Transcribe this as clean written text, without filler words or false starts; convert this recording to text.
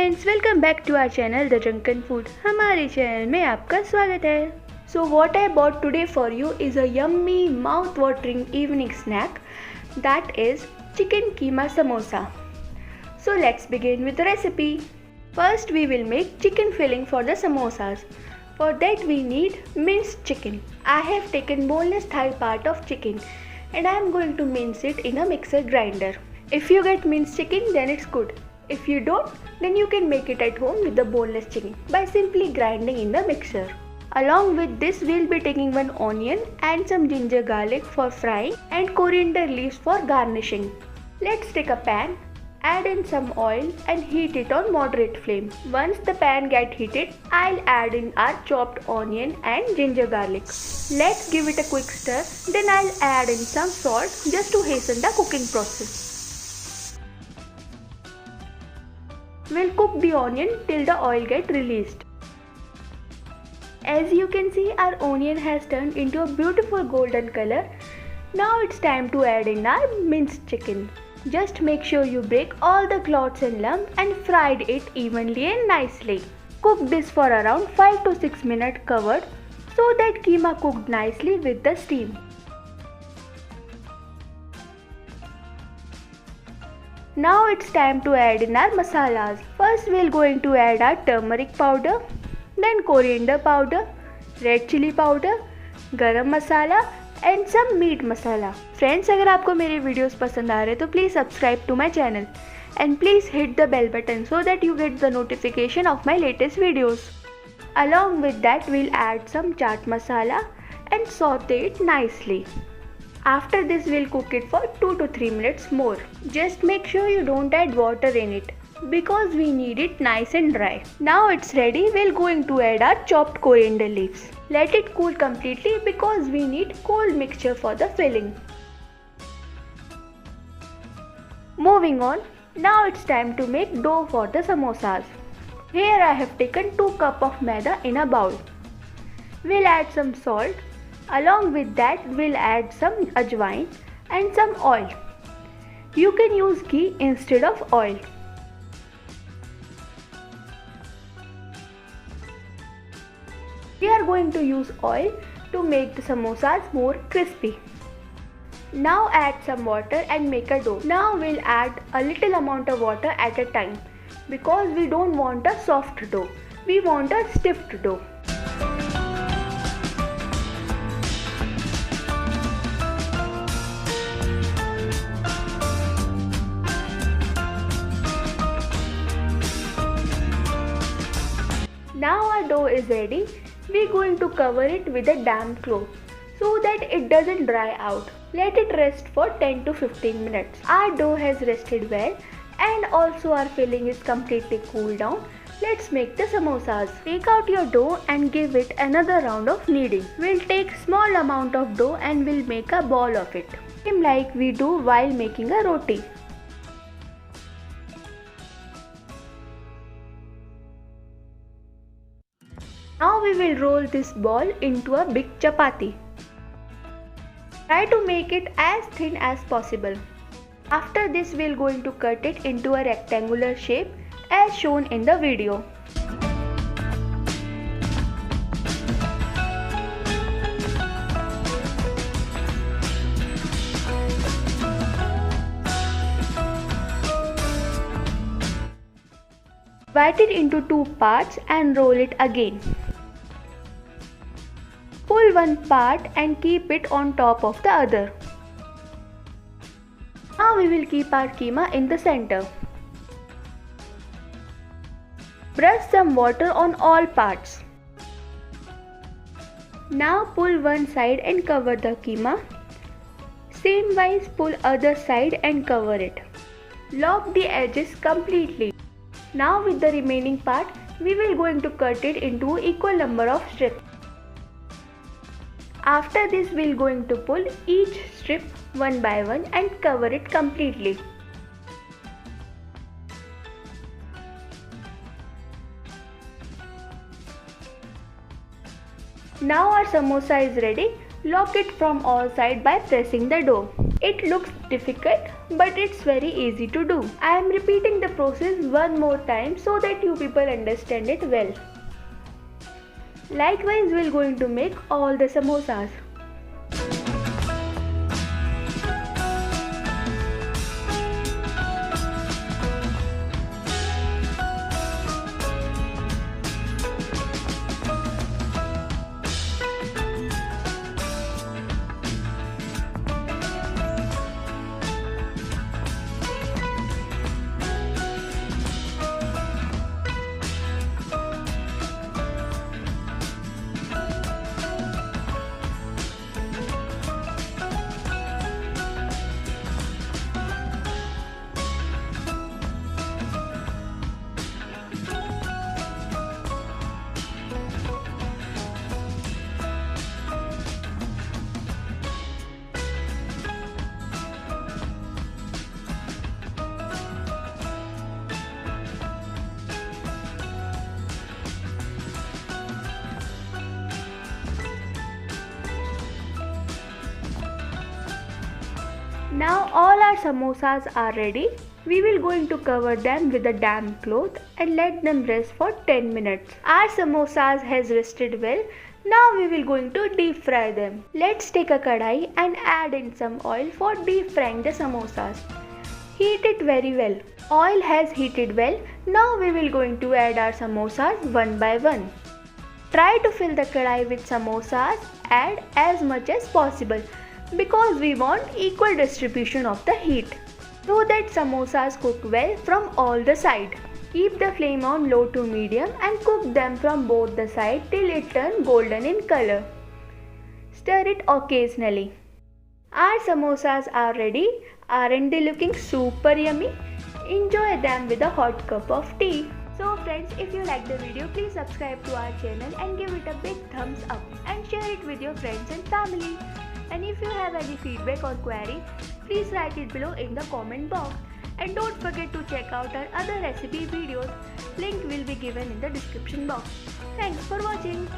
Friends, welcome back to our channel the जंकन food. हमारे चैनल में आपका स्वागत है। So what I bought today for you is a yummy mouth watering evening snack that is chicken keema samosa. So let's begin with the recipe. First we will make chicken filling for the samosas. For that we need minced chicken. I have taken boneless thigh part of chicken and I am going to mince it in a mixer grinder. If you get minced chicken then it's good. If you don't, then you can make it at home with the boneless chicken by simply grinding in the mixer. Along with this, we'll be taking one onion and some ginger garlic for frying and coriander leaves for garnishing. Let's take a pan, add in some oil and heat it on moderate flame. Once the pan gets heated, I'll add in our chopped onion and ginger garlic. Let's give it a quick stir, then I'll add in some salt just to hasten the cooking process. We'll cook the onion till the oil gets released. As you can see, our onion has turned into a beautiful golden color. Now it's time to add in our minced chicken. Just make sure you break all the clots and lumps and fried it evenly and nicely. Cook this for around 5 to 6 minutes covered so that keema cooked nicely with the steam. Now it's time to add in our masalas. First we're going to add our turmeric powder, then coriander powder, red chili powder, garam masala and some meat masala. Friends, अगर आपको मेरे videos पसंद आ रहे हैं तो please subscribe to my channel and please hit the bell button so that you get the notification of my latest videos. Along with that we'll add some chaat masala and saute it nicely. After this we'll cook it for 2 to 3 minutes more. Just make sure you don't add water in it because we need it nice and dry. Now it's ready, we're going to add our chopped coriander leaves. Let it cool completely because we need cold mixture for the filling. Moving on, now it's time to make dough for the samosas. Here I have taken 2 cups of maida in a bowl. We'll add some salt. Along with that, we'll add some ajwain and some oil. You can use ghee instead of oil. We are going to use oil to make the samosas more crispy. Now add some water and make a dough. Now we'll add a little amount of water at a time because we don't want a soft dough. We want a stiff dough. Now our dough is ready. We're going to cover it with a damp cloth so that it doesn't dry out. Let it rest for 10 to 15 minutes. Our dough has rested well and also our filling is completely cooled down. Let's make the samosas. Take out your dough and give it another round of kneading. We'll take small amount of dough and we'll make a ball of it, same like we do while making a roti. Now we will roll this ball into a big chapati. Try to make it as thin as possible. After this we are going to cut it into a rectangular shape as shown in the video. Divide it into 2 parts and roll it again. Pull one part and keep it on top of the other. Now we will keep our keema in the center. Brush some water on all parts. Now pull one side and cover the keema. Same wise pull other side and cover it. Lock the edges completely. Now with the remaining part, we will going to cut it into equal number of strips. After this, we are going to pull each strip one by one and cover it completely. Now our samosa is ready. Lock it from all sides by pressing the dough. It looks difficult, but it's very easy to do. I am repeating the process one more time so that you people understand it well. Likewise, we're going to make all the samosas. Now all our samosas are ready. We will going to cover them with a damp cloth and let them rest for 10 minutes. Our samosas has rested well. Now we will going to deep fry them. Let's take a kadai and add in some oil for deep frying the samosas. Heat it very well. Oil has heated well. Now we will going to add our samosas one by one. Try to fill the kadai with samosas. Add as much as possible, because we want equal distribution of the heat so that samosas cook well from all the sides. Keep the flame on low to medium and cook them from both the sides till it turns golden in color. Stir it occasionally. Our samosas are ready. Aren't they looking super yummy? Enjoy them with a hot cup of tea. So friends, if you like the video, please subscribe to our channel and give it a big thumbs up and share it with your friends and family. And if you have any feedback or query, please write it below in the comment box. And don't forget to check out our other recipe videos. Link will be given in the description box. Thanks for watching.